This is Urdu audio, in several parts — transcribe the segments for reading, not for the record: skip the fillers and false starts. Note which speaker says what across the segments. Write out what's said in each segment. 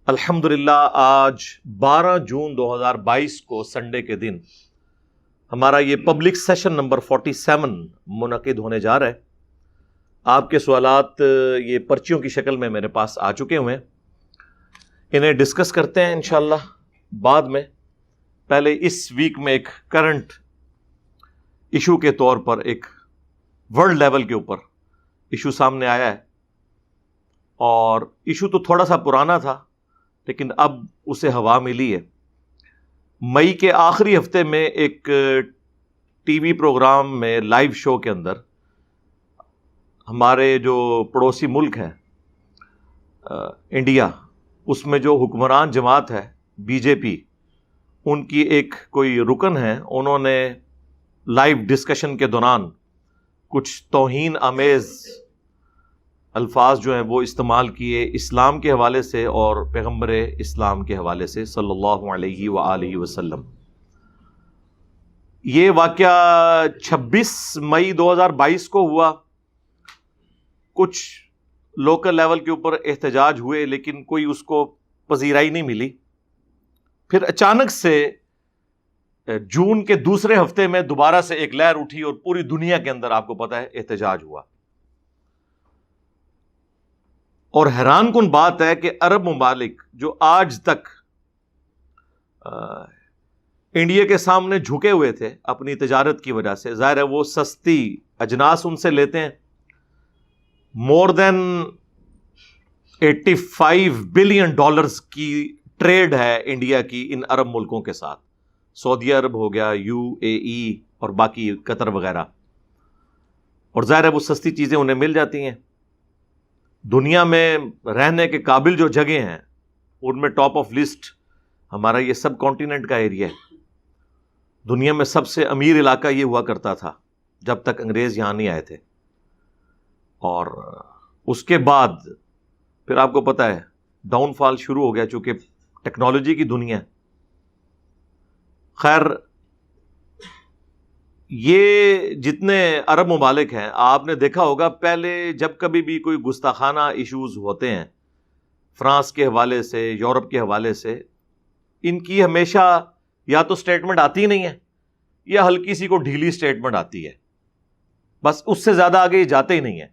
Speaker 1: الحمدللہ آج 12 جون 2022 کو سنڈے کے دن ہمارا یہ پبلک سیشن نمبر 47 منعقد ہونے جا رہا ہے۔ آپ کے سوالات یہ پرچیوں کی شکل میں میرے پاس آ چکے ہوئے ہیں، انہیں ڈسکس کرتے ہیں انشاءاللہ بعد میں۔ پہلے اس ویک میں ایک کرنٹ ایشو کے طور پر ایک ورلڈ لیول کے اوپر ایشو سامنے آیا ہے، اور ایشو تو تھوڑا سا پرانا تھا لیکن اب اسے ہوا ملی ہے۔ مئی کے آخری ہفتے میں ایک ٹی وی پروگرام میں لائیو شو کے اندر ہمارے جو پڑوسی ملک ہے انڈیا، اس میں جو حکمران جماعت ہے بی جے پی، ان کی ایک کوئی رکن ہے، انہوں نے لائیو ڈسکشن کے دوران کچھ توہین آمیز الفاظ جو ہیں وہ استعمال کیے اسلام کے حوالے سے اور پیغمبر اسلام کے حوالے سے صلی اللہ علیہ وآلہ وسلم۔ یہ واقعہ 26 مئی 2022 کو ہوا۔ کچھ لوکل لیول کے اوپر احتجاج ہوئے لیکن کوئی اس کو پذیرائی نہیں ملی۔ پھر اچانک سے جون کے دوسرے ہفتے میں دوبارہ سے ایک لہر اٹھی اور پوری دنیا کے اندر آپ کو پتہ ہے احتجاج ہوا۔ اور حیران کن بات ہے کہ عرب ممالک جو آج تک انڈیا کے سامنے جھکے ہوئے تھے اپنی تجارت کی وجہ سے، ظاہر ہے وہ سستی اجناس ان سے لیتے ہیں۔ مور دین $85 بلین کی ٹریڈ ہے انڈیا کی ان عرب ملکوں کے ساتھ، سعودی عرب ہو گیا، UAE اور باقی قطر وغیرہ، اور ظاہر ہے وہ سستی چیزیں انہیں مل جاتی ہیں۔ دنیا میں رہنے کے قابل جو جگہیں ہیں ان میں ٹاپ آف لسٹ ہمارا یہ سب کانٹیننٹ کا ایریا ہے۔ دنیا میں سب سے امیر علاقہ یہ ہوا کرتا تھا جب تک انگریز یہاں نہیں آئے تھے، اور اس کے بعد پھر آپ کو پتہ ہے ڈاؤن فال شروع ہو گیا چونکہ ٹیکنالوجی کی دنیا ہے۔ خیر، یہ جتنے عرب ممالک ہیں آپ نے دیکھا ہوگا پہلے جب کبھی بھی کوئی گستاخانہ ایشوز ہوتے ہیں فرانس کے حوالے سے، یورپ کے حوالے سے، ان کی ہمیشہ یا تو سٹیٹمنٹ آتی نہیں ہے یا ہلکی سی کو ڈھیلی سٹیٹمنٹ آتی ہے، بس اس سے زیادہ آگے یہ جاتے ہی نہیں ہیں۔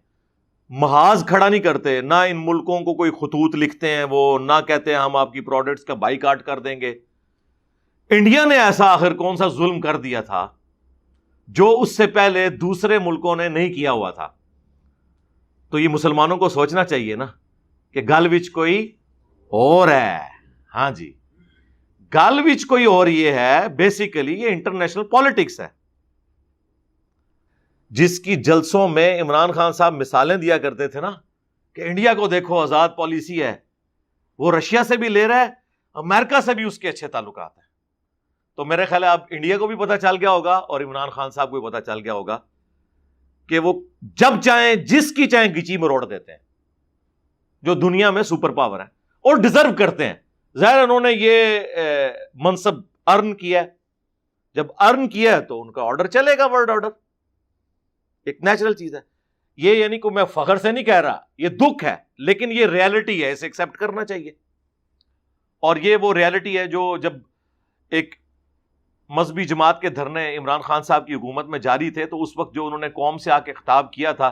Speaker 1: محاذ کھڑا نہیں کرتے، نہ ان ملکوں کو کوئی خطوط لکھتے ہیں، وہ نہ کہتے ہیں ہم آپ کی پروڈکٹس کا بائیکاٹ کر دیں گے۔ انڈیا نے ایسا آخر کون سا ظلم کر دیا تھا جو اس سے پہلے دوسرے ملکوں نے نہیں کیا ہوا تھا؟ تو یہ مسلمانوں کو سوچنا چاہیے نا کہ گل وچ کوئی اور ہے۔ ہاں جی، گل وچ کوئی اور یہ ہے، بیسیکلی یہ انٹرنیشنل پالیٹکس ہے، جس کی جلسوں میں عمران خان صاحب مثالیں دیا کرتے تھے نا کہ انڈیا کو دیکھو آزاد پالیسی ہے، وہ رشیا سے بھی لے رہا ہے، امریکہ سے بھی اس کے اچھے تعلقات ہیں۔ تو میرے خیال ہے اب انڈیا کو بھی پتہ چل گیا ہوگا اور عمران خان صاحب کو بھی پتہ چل گیا ہوگا کہ وہ جب چاہیں جس کی چاہیں گچی مروڑ دیتے ہیں، جو دنیا میں سپر پاور ہے اور ڈیزرو کرتے ہیں۔ ظاہر انہوں نے یہ منصب ارن کیا ہے، جب ارن کیا ہے تو ان کا آرڈر چلے گا، ورلڈ آرڈر ایک نیچرل چیز ہے۔ یہ یعنی کہ میں فخر سے نہیں کہہ رہا، یہ دکھ ہے لیکن یہ ریالٹی ہے، اسے ایکسیپٹ کرنا چاہیے۔ اور یہ وہ ریالٹی ہے جو جب ایک مذہبی جماعت کے دھرنے عمران خان صاحب کی حکومت میں جاری تھے تو اس وقت جو انہوں نے قوم سے آ کے خطاب کیا تھا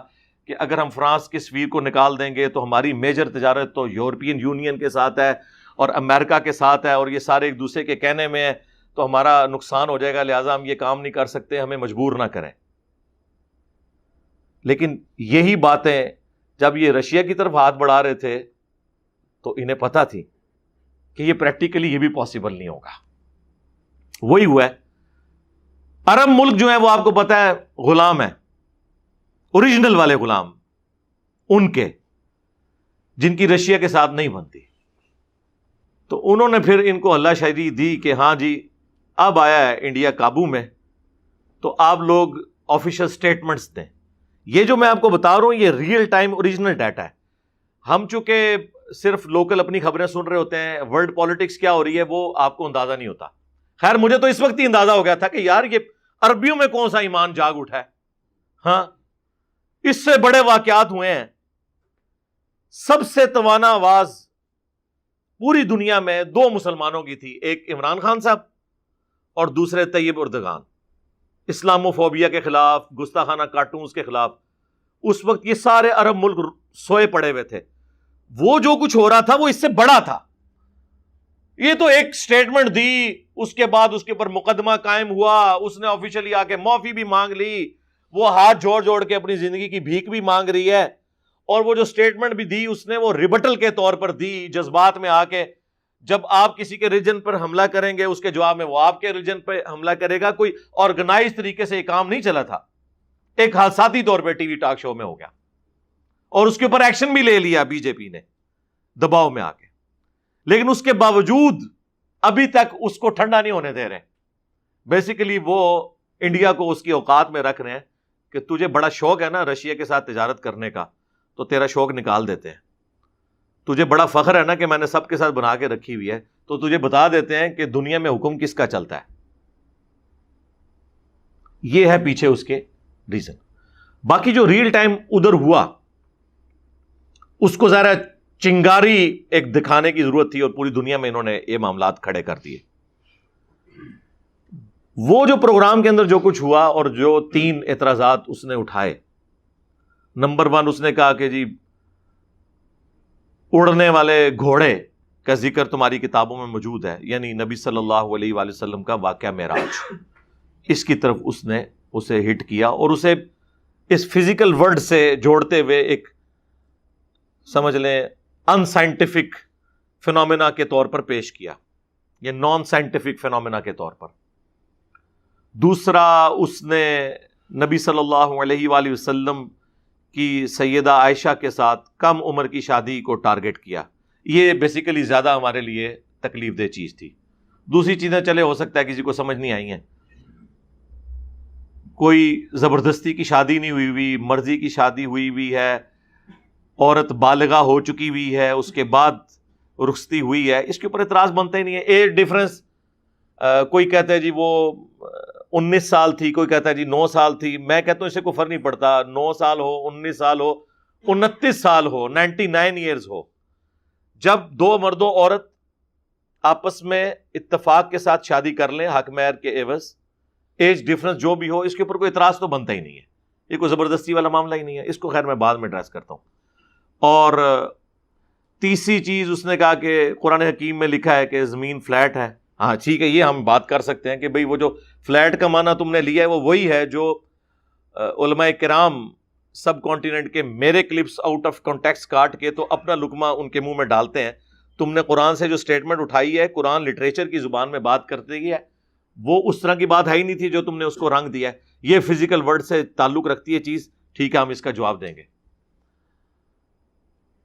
Speaker 1: کہ اگر ہم فرانس کے سفیر کو نکال دیں گے تو ہماری میجر تجارت تو یورپین یونین کے ساتھ ہے اور امریکہ کے ساتھ ہے، اور یہ سارے ایک دوسرے کے کہنے میں ہیں تو ہمارا نقصان ہو جائے گا، لہٰذا ہم یہ کام نہیں کر سکتے، ہمیں مجبور نہ کریں۔ لیکن یہی باتیں جب یہ رشیا کی طرف ہاتھ بڑھا رہے تھے تو انہیں پتہ تھی کہ یہ پریکٹیکلی یہ بھی پاسبل نہیں ہوگا۔ وہی ہوا ہے۔ عرب ملک جو ہیں وہ آپ کو پتہ ہے غلام ہیں، اوریجنل والے غلام ان کے، جن کی رشیا کے ساتھ نہیں بنتی۔ تو انہوں نے پھر ان کو ہلہ شہری دی کہ ہاں جی اب آیا ہے انڈیا قابو میں، تو آپ لوگ آفیشل سٹیٹمنٹس دیں۔ یہ جو میں آپ کو بتا رہا ہوں یہ ریئل ٹائم اوریجنل ڈیٹا ہے۔ ہم چونکہ صرف لوکل اپنی خبریں سن رہے ہوتے ہیں، ورلڈ پالیٹکس کیا ہو رہی ہے وہ آپ کو اندازہ نہیں ہوتا۔ خیر مجھے تو اس وقت ہی اندازہ ہو گیا تھا کہ یار یہ عربیوں میں کون سا ایمان جاگ اٹھا ہے۔ ہاں، اس سے بڑے واقعات ہوئے ہیں۔ سب سے توانا آواز پوری دنیا میں دو مسلمانوں کی تھی، ایک عمران خان صاحب اور دوسرے طیب اردگان، اسلاموفوبیا کے خلاف، گستاخانہ کارٹونز کے خلاف. اس وقت یہ سارے عرب ملک سوئے پڑے ہوئے تھے. وہ جو کچھ ہو رہا تھا وہ اس سے بڑا تھا. یہ تو ایک سٹیٹمنٹ دی، اس کے بعد اس کے اوپر مقدمہ قائم ہوا، اس نے آفیشلی آ کے معافی بھی مانگ لی، وہ ہاتھ جوڑ جوڑ کے اپنی زندگی کی بھیک بھی مانگ رہی ہے. اور وہ جو سٹیٹمنٹ بھی دی اس نے وہ ریبٹل کے طور پر دی، جذبات میں آ کے. جب آپ کسی کے ریجن پر حملہ کریں گے اس کے جواب میں وہ آپ کے ریجن پہ حملہ کرے گا. کوئی آرگنائز طریقے سے یہ کام نہیں چلا تھا، ایک حادثاتی طور پہ ٹی وی ٹاک شو میں ہو گیا، اور اس کے اوپر ایکشن بھی لے لیا بی جے پی نے دباؤ میں آ کے. لیکن اس کے باوجود ابھی تک اس کو ٹھنڈا نہیں ہونے دے رہے. بیسیکلی وہ انڈیا کو اس کی اوقات میں رکھ رہے ہیں کہ تجھے بڑا شوق ہے نا رشیا کے ساتھ تجارت کرنے کا، تو تیرا شوق نکال دیتے ہیں. تجھے بڑا فخر ہے نا کہ میں نے سب کے ساتھ بنا کے رکھی ہوئی ہے، تو تجھے بتا دیتے ہیں کہ دنیا میں حکم کس کا چلتا ہے. یہ ہے پیچھے اس کے ریزن. باقی جو ریل ٹائم ادھر ہوا اس کو ذرا چنگاری ایک دکھانے کی ضرورت تھی، اور پوری دنیا میں انہوں نے یہ معاملات کھڑے کر دیے. وہ جو پروگرام کے اندر جو کچھ ہوا اور جو 3 اعتراضات اس نے اٹھائے، نمبر 1 اس نے کہا کہ جی اڑنے والے گھوڑے کا ذکر تمہاری کتابوں میں موجود ہے، یعنی نبی صلی اللہ علیہ وآلہ وسلم کا واقعہ معراج، اس کی طرف اس نے اسے ہٹ کیا اور اسے اس فزیکل ورلڈ سے جوڑتے ہوئے ایک سمجھ لیں ان سائنٹیفک فینومینا کے طور پر پیش کیا، یہ نان سائنٹیفک فینومینا کے طور پر. دوسرا اس نے نبی صلی اللہ علیہ وآلہ وسلم کی سیدہ عائشہ کے ساتھ کم عمر کی شادی کو ٹارگٹ کیا. یہ بیسیکلی زیادہ ہمارے لیے تکلیف دہ چیز تھی. دوسری چیزیں چلے ہو سکتا ہے کسی کو سمجھ نہیں آئی ہیں، کوئی زبردستی کی شادی نہیں ہوئی ہوئی، مرضی کی شادی ہوئی ہوئی ہے، عورت بالغہ ہو چکی ہوئی ہے، اس کے بعد رخصتی ہوئی ہے، اس کے اوپر اعتراض بنتا ہی نہیں ہے. ایج ڈفرنس، کوئی کہتا ہے جی وہ 19 سال تھی، کوئی کہتا ہے جی 9 سال تھی. میں کہتا ہوں اس سے کوئی فرق نہیں پڑتا، 9 سال ہو، 19 سال ہو، 29 سال ہو، 99 ایئرز ہو. جب 2 مرد و عورت آپس میں اتفاق کے ساتھ شادی کر لیں حق مہر کے عوض، ایج ڈفرنس جو بھی ہو، اس کے اوپر کوئی اعتراض تو بنتا ہی نہیں ہے. یہ کوئی زبردستی والا معاملہ ہی نہیں ہے. اس کو خیر میں بعد میں ایڈریس کرتا ہوں. اور تیسری چیز اس نے کہا کہ قرآن حکیم میں لکھا ہے کہ زمین فلیٹ ہے. ہاں ٹھیک ہے، یہ ہم بات کر سکتے ہیں کہ بھئی وہ جو فلیٹ کا معنی تم نے لیا ہے وہ وہی ہے جو علماء کرام سب کانٹیننٹ کے میرے کلپس آؤٹ آف کانٹیکسٹ کاٹ کے تو اپنا لقمہ ان کے منہ میں ڈالتے ہیں. تم نے قرآن سے جو سٹیٹمنٹ اٹھائی ہے، قرآن لٹریچر کی زبان میں بات کرتے گی ہے، وہ اس طرح کی بات ہے ہی نہیں تھی جو تم نے اس کو رنگ دیا ہے. یہ فزیکل ورڈ سے تعلق رکھتی ہے چیز، ٹھیک ہے ہم اس کا جواب دیں گے.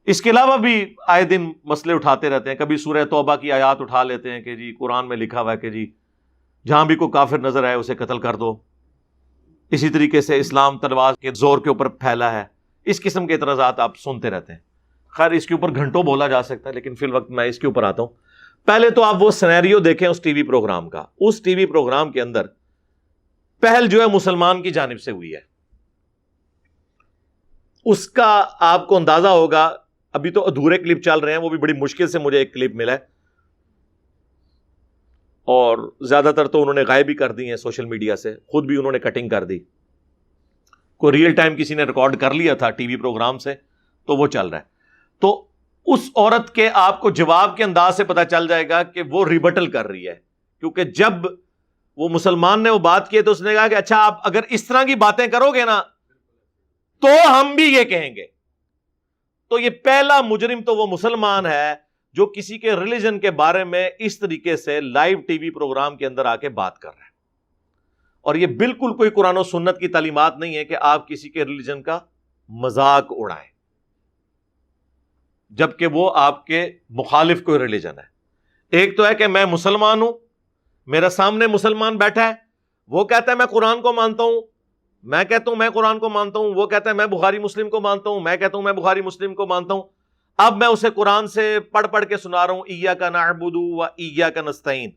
Speaker 1: اس کے علاوہ بھی آئے دن مسئلے اٹھاتے رہتے ہیں. کبھی سورہ توبہ کی آیات اٹھا لیتے ہیں کہ جی قرآن میں لکھا ہوا ہے کہ جی جہاں بھی کوئی کافر نظر آئے اسے قتل کر دو. اسی طریقے سے اسلام تلوار کے زور کے اوپر پھیلا ہے. اس قسم کے اعتراضات آپ سنتے رہتے ہیں. خیر اس کے اوپر گھنٹوں بولا جا سکتا ہے، لیکن فی الوقت میں اس کے اوپر آتا ہوں. پہلے تو آپ وہ سینیریو دیکھیں اس ٹی وی پروگرام کا. اس ٹی وی پروگرام کے اندر پہل جو ہے مسلمان کی جانب سے ہوئی ہے. اس کا آپ کو اندازہ ہوگا، ابھی تو ادھورے کلپ چل رہے ہیں، وہ بھی بڑی مشکل سے مجھے ایک کلپ ملا ہے، اور زیادہ تر تو انہوں نے غائب بھی کر دی ہیں سوشل میڈیا سے، خود بھی انہوں نے کٹنگ کر دی. کوئی ریئل ٹائم کسی نے ریکارڈ کر لیا تھا ٹی وی پروگرام سے، تو وہ چل رہا ہے. تو اس عورت کے آپ کو جواب کے انداز سے پتہ چل جائے گا کہ وہ ریبٹل کر رہی ہے. کیونکہ جب وہ مسلمان نے وہ بات کی تو اس نے کہا کہ اچھا آپ اگر اس طرح کی باتیں کرو گے نا تو ہم بھی یہ کہیں گے. تو یہ پہلا مجرم تو وہ مسلمان ہے جو کسی کے ریلیجن کے بارے میں اس طریقے سے لائیو ٹی وی پروگرام کے اندر آ کے بات کر رہا ہے. اور یہ بالکل کوئی قرآن و سنت کی تعلیمات نہیں ہے کہ آپ کسی کے ریلیجن کا مذاق اڑائیں، جبکہ وہ آپ کے مخالف کوئی ریلیجن ہے. ایک تو ہے کہ میں مسلمان ہوں، میرا سامنے مسلمان بیٹھا ہے، وہ کہتا ہے میں قرآن کو مانتا ہوں، میں کہتا ہوں میں قرآن کو مانتا ہوں، وہ کہتا ہے میں بخاری مسلم کو مانتا ہوں، میں کہتا ہوں میں بخاری مسلم کو مانتا ہوں. اب میں اسے قرآن سے پڑھ کے سنا رہا ہوں ایاک نعبد و ایاک نستعین،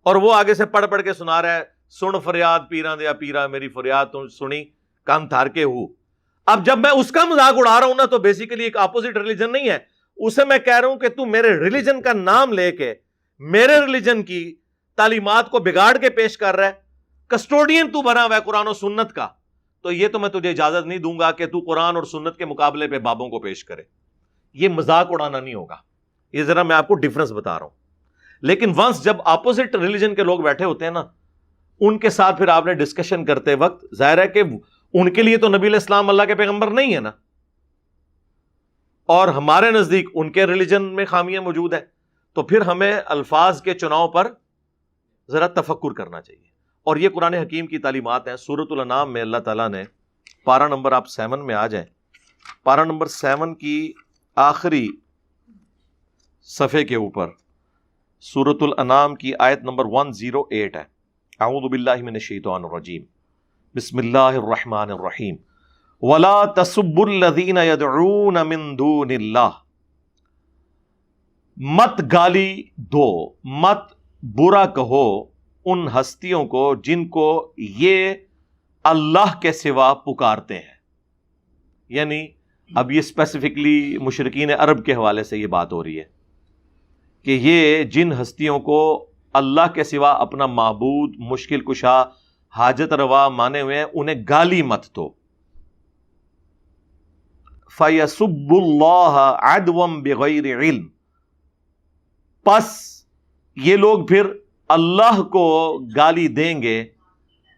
Speaker 1: اور وہ آگے سے پڑھ کے سنا رہا ہے سن فریاد پیراں دیا پیرا میری فریاد تو سنی کان تھار کے ہو. اب جب میں اس کا مذاق اڑا رہا ہوں نا تو بیسیکلی ایک اپوزٹ ریلیجن نہیں ہے، اسے میں کہہ رہا ہوں کہ تو میرے ریلیجن کا نام لے کے میرے ریلیجن کی تعلیمات کو بگاڑ کے پیش کر رہا ہے، کسٹوڈین تو بنا ہوا ہے قرآن و سنت کا، تو یہ تو میں تجھے اجازت نہیں دوں گا کہ تو قرآن اور سنت کے مقابلے پہ بابوں کو پیش کرے. یہ مذاق اڑانا نہیں ہوگا. یہ ذرا میں آپ کو ڈفرنس بتا رہا ہوں. لیکن ونس جب اپوزٹ ریلیجن کے لوگ بیٹھے ہوتے ہیں نا، ان کے ساتھ پھر آپ نے ڈسکشن کرتے وقت ظاہر ہے کہ ان کے لیے تو نبی علیہ السلام اللہ کے پیغمبر نہیں ہے نا، اور ہمارے نزدیک ان کے ریلیجن میں خامیاں موجود ہیں، تو پھر ہمیں الفاظ کے چناؤ پر ذرا تفکر کرنا چاہیے. اور یہ قرآن حکیم کی تعلیمات ہیں. سورۃ الانعام میں اللہ تعالیٰ نے پارہ نمبر آپ 7 میں آ جائیں، پارہ نمبر 7 کی آخری صفحے کے اوپر سورۃ الانعام کی آیت نمبر 108 ہے. اعوذ باللہ من الشیطان الرجیم، بسم اللہ الرحمن الرحیم. وَلَا تَسُبُّوا الَّذِينَ يَدْعُونَ مِن دُونِ اللَّهِ، مت گالی دو، مت برا کہو ان ہستیوں کو جن کو یہ اللہ کے سوا پکارتے ہیں. یعنی اب یہ اسپیسیفکلی مشرکین عرب کے حوالے سے یہ بات ہو رہی ہے کہ یہ جن ہستیوں کو اللہ کے سوا اپنا معبود، مشکل کشا، حاجت روا مانے ہوئے ہیں، انہیں گالی مت دو. فَيَسُبُّ اللَّهَ عَدْوًا بِغَيْرِ عِلْمٍ، پس یہ لوگ پھر اللہ کو گالی دیں گے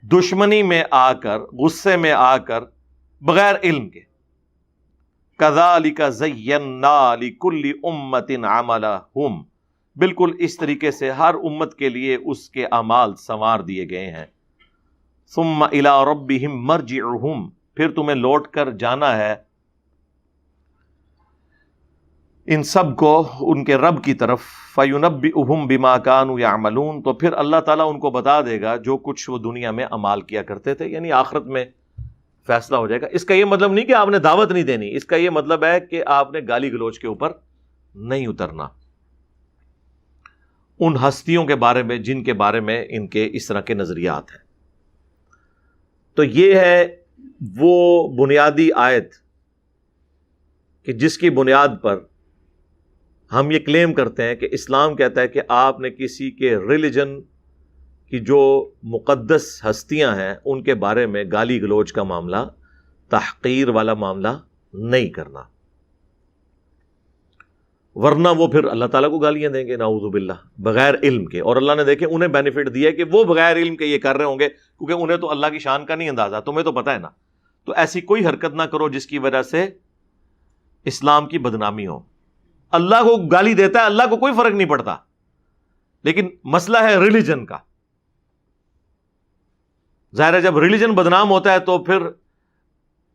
Speaker 1: دشمنی میں آ کر، غصے میں آ کر، بغیر علم کے. كَذَلِكَ زَيَّنَّا لِكُلِّ أُمَّةٍ عَمَلَهُمْ، بالکل اس طریقے سے ہر امت کے لیے اس کے اعمال سنوار دیے گئے ہیں. ثُمَّ إِلَىٰ رَبِّهِمْ مَرْجِعُهُمْ، پھر تمہیں لوٹ کر جانا ہے ان سب کو ان کے رب کی طرف. فَيُنَبِّئُهُمْ بِمَا كَانُوا يَعْمَلُونَ، تو پھر اللہ تعالیٰ ان کو بتا دے گا جو کچھ وہ دنیا میں اعمال کیا کرتے تھے. یعنی آخرت میں فیصلہ ہو جائے گا. اس کا یہ مطلب نہیں کہ آپ نے دعوت نہیں دینی، اس کا یہ مطلب ہے کہ آپ نے گالی گلوچ کے اوپر نہیں اترنا ان ہستیوں کے بارے میں جن کے بارے میں ان کے اس طرح کے نظریات ہیں. تو یہ ہے وہ بنیادی آیت کہ جس کی بنیاد پر ہم یہ کلیم کرتے ہیں کہ اسلام کہتا ہے کہ آپ نے کسی کے ریلیجن کی جو مقدس ہستیاں ہیں ان کے بارے میں گالی گلوچ کا معاملہ، تحقیر والا معاملہ نہیں کرنا، ورنہ وہ پھر اللہ تعالیٰ کو گالیاں دیں گے نعوذ باللہ بغیر علم کے. اور اللہ نے دیکھے انہیں بینیفٹ دیا کہ وہ بغیر علم کے یہ کر رہے ہوں گے، کیونکہ انہیں تو اللہ کی شان کا نہیں اندازہ، تمہیں تو پتہ ہے نا. تو ایسی کوئی حرکت نہ کرو جس کی وجہ سے اسلام کی بدنامی ہو. اللہ کو گالی دیتا ہے، اللہ کو کوئی فرق نہیں پڑتا، لیکن مسئلہ ہے ریلیجن کا. ظاہر ہے جب ریلیجن بدنام ہوتا ہے تو پھر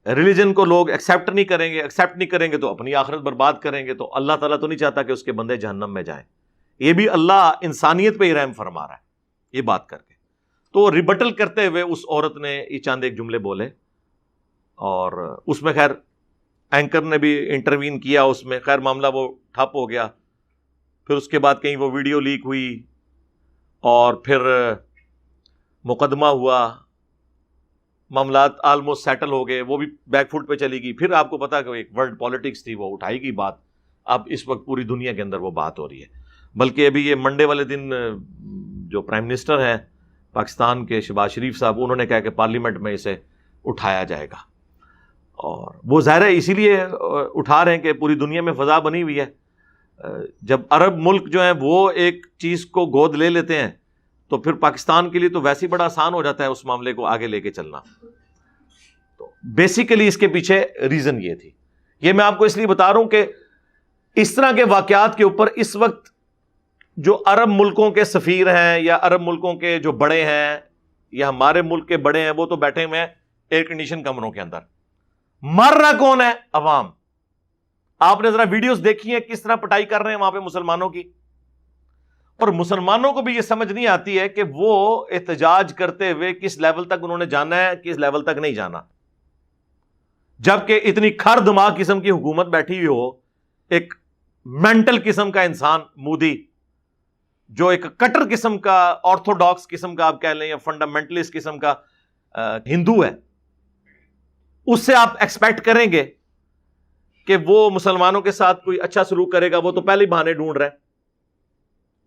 Speaker 1: ریلیجن کو لوگ ایکسیپٹ نہیں کریں گے تو اپنی آخرت برباد کریں گے. تو اللہ تعالیٰ تو نہیں چاہتا کہ اس کے بندے جہنم میں جائیں. یہ بھی اللہ انسانیت پہ ہی رحم فرما رہا ہے یہ بات کر کے. تو ریبٹل کرتے ہوئے اس عورت نے یہ چند ایک جملے بولے، اور اس میں خیر اینکر نے بھی انٹروین کیا، اس میں خیر معاملہ وہ ٹھپ ہو گیا. پھر اس کے بعد کہیں وہ ویڈیو لیک ہوئی اور پھر مقدمہ ہوا، معاملات آلموسٹ سیٹل ہو گئے، وہ بھی بیک فوٹ پہ چلی گئی. پھر آپ کو پتا کہ ایک ورلڈ پالیٹکس تھی، وہ اٹھائی گئی بات. اب اس وقت پوری دنیا کے اندر وہ بات ہو رہی ہے. بلکہ ابھی یہ منڈے والے دن جو پرائم منسٹر ہیں پاکستان کے شہباز شریف صاحب، انہوں نے کہا کہ پارلیمنٹ میں اسے اٹھایا جائے گا. اور وہ ظاہر ہے اسی لیے اٹھا رہے ہیں کہ پوری دنیا میں فضا بنی ہوئی ہے. جب عرب ملک جو ہیں وہ ایک چیز کو گود لے لیتے ہیں تو پھر پاکستان کے لیے تو ویسے ہی بڑا آسان ہو جاتا ہے اس معاملے کو آگے لے کے چلنا. تو بیسیکلی اس کے پیچھے ریزن یہ تھی. یہ میں آپ کو اس لیے بتا رہا ہوں کہ اس طرح کے واقعات کے اوپر اس وقت جو عرب ملکوں کے سفیر ہیں یا عرب ملکوں کے جو بڑے ہیں یا ہمارے ملک کے بڑے ہیں، وہ تو بیٹھے ہوئے ہیں ایئر کنڈیشن کمروں کے اندر. مر رہا کون ہے؟ عوام. آپ نے ذرا ویڈیوز دیکھی ہیں کس طرح پٹائی کر رہے ہیں وہاں پہ مسلمانوں کی. اور مسلمانوں کو بھی یہ سمجھ نہیں آتی ہے کہ وہ احتجاج کرتے ہوئے کس لیول تک انہوں نے جانا ہے، کس لیول تک نہیں جانا. جبکہ اتنی کھر دماغ قسم کی حکومت بیٹھی ہوئی ہو، ایک مینٹل قسم کا انسان مودی جو ایک کٹر قسم کا، آرتھوڈاکس قسم کا آپ کہہ لیں یا فنڈامنٹلسٹ قسم کا ہندو ہے، اس سے آپ ایکسپیکٹ کریں گے کہ وہ مسلمانوں کے ساتھ کوئی اچھا سلوک کرے گا، وہ تو پہلے ہی بہانے ڈھونڈ رہا ہے،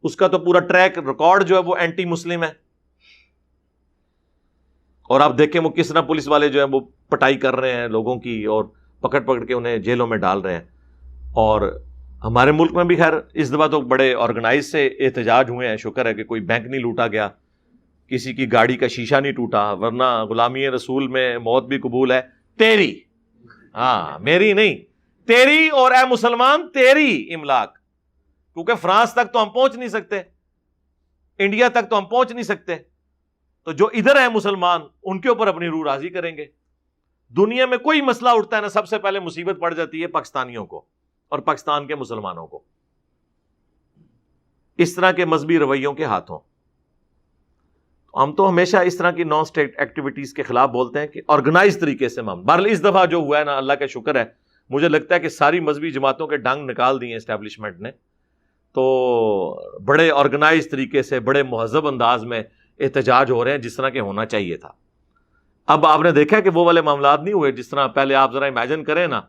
Speaker 1: اس کا تو پورا ٹریک ریکارڈ جو ہے وہ اینٹی مسلم ہے. اور آپ دیکھیں وہ کس طرح پولیس والے جو ہیں وہ پٹائی کر رہے ہیں لوگوں کی اور پکڑ پکڑ کے انہیں جیلوں میں ڈال رہے ہیں. اور ہمارے ملک میں بھی خیر اس دفعہ تو بڑے آرگنائز سے احتجاج ہوئے ہیں، شکر ہے کہ کوئی بینک نہیں لوٹا گیا، کسی کی گاڑی کا شیشہ نہیں ٹوٹا، ورنہ غلامی رسول میں موت بھی قبول ہے تیری، ہاں میری نہیں، تیری، اور اے مسلمان تیری املاک. کیونکہ فرانس تک تو ہم پہنچ نہیں سکتے، انڈیا تک تو ہم پہنچ نہیں سکتے، تو جو ادھر ہیں مسلمان ان کے اوپر اپنی روح راضی کریں گے. دنیا میں کوئی مسئلہ اٹھتا ہے نا، سب سے پہلے مصیبت پڑ جاتی ہے پاکستانیوں کو اور پاکستان کے مسلمانوں کو، اس طرح کے مذہبی رویوں کے ہاتھوں. ہم تو ہمیشہ اس طرح کی نان اسٹیٹ ایکٹیویٹیز کے خلاف بولتے ہیں کہ آرگنائز طریقے سے بہرحال اس دفعہ جو ہوا ہے نا، اللہ کا شکر ہے، مجھے لگتا ہے کہ ساری مذہبی جماعتوں کے ڈنگ نکال دیے اسٹیبلشمنٹ نے، تو بڑے آرگنائز طریقے سے بڑے مہذب انداز میں احتجاج ہو رہے ہیں جس طرح کے ہونا چاہیے تھا. اب آپ نے دیکھا کہ وہ والے معاملات نہیں ہوئے جس طرح پہلے. آپ ذرا امیجن کریں نا،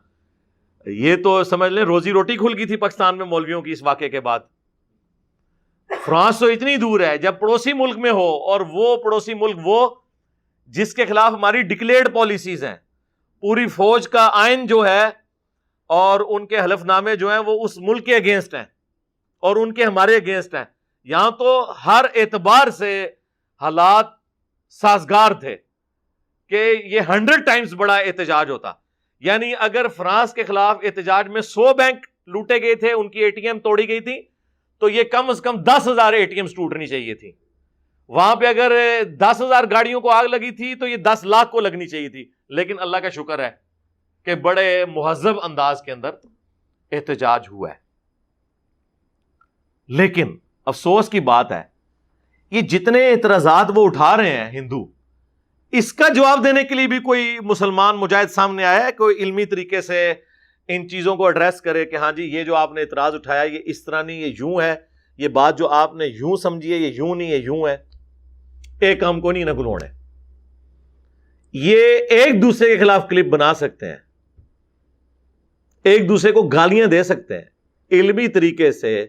Speaker 1: یہ تو سمجھ لیں روزی روٹی کھل گئی تھی پاکستان میں مولویوں کی اس واقعے کے بعد. فرانس تو اتنی دور ہے، جب پڑوسی ملک میں ہو، اور وہ پڑوسی ملک وہ جس کے خلاف ہماری ڈکلیئرڈ پالیسیز ہیں، پوری فوج کا آئین جو ہے اور ان کے حلف نامے جو ہیں وہ اس ملک کے اگینسٹ ہیں اور ان کے ہمارے اگینسٹ ہیں. یہاں تو ہر اعتبار سے حالات سازگار تھے کہ یہ 100 ٹائمز بڑا احتجاج ہوتا. یعنی اگر فرانس کے خلاف احتجاج میں 100 بینک لوٹے گئے تھے، ان کی اے ٹی ایم توڑی گئی تھی، تو یہ کم از کم 10,000 اے ٹی ایمز ٹوٹنی چاہیے تھی. وہاں پہ اگر 10,000 گاڑیوں کو آگ لگی تھی تو یہ 10 لاکھ کو لگنی چاہیے تھی. لیکن اللہ کا شکر ہے کہ بڑے مہذب انداز کے اندر احتجاج ہوا ہے. لیکن افسوس کی بات ہے، یہ جتنے اعتراضات وہ اٹھا رہے ہیں ہندو، اس کا جواب دینے کے لیے بھی کوئی مسلمان مجاہد سامنے آیا ہے، کوئی علمی طریقے سے ان چیزوں کو ایڈریس کرے کہ ہاں جی یہ جو آپ نے اعتراض اٹھایا یہ اس طرح نہیں، یہ یوں ہے، یہ بات جو آپ نے یوں سمجھی ہے یہ یوں نہیں، یہ یوں ہے. ایک کام کو نہیں نہ گلوڑے. یہ ایک دوسرے کے خلاف کلپ بنا سکتے ہیں، ایک دوسرے کو گالیاں دے سکتے ہیں، علمی طریقے سے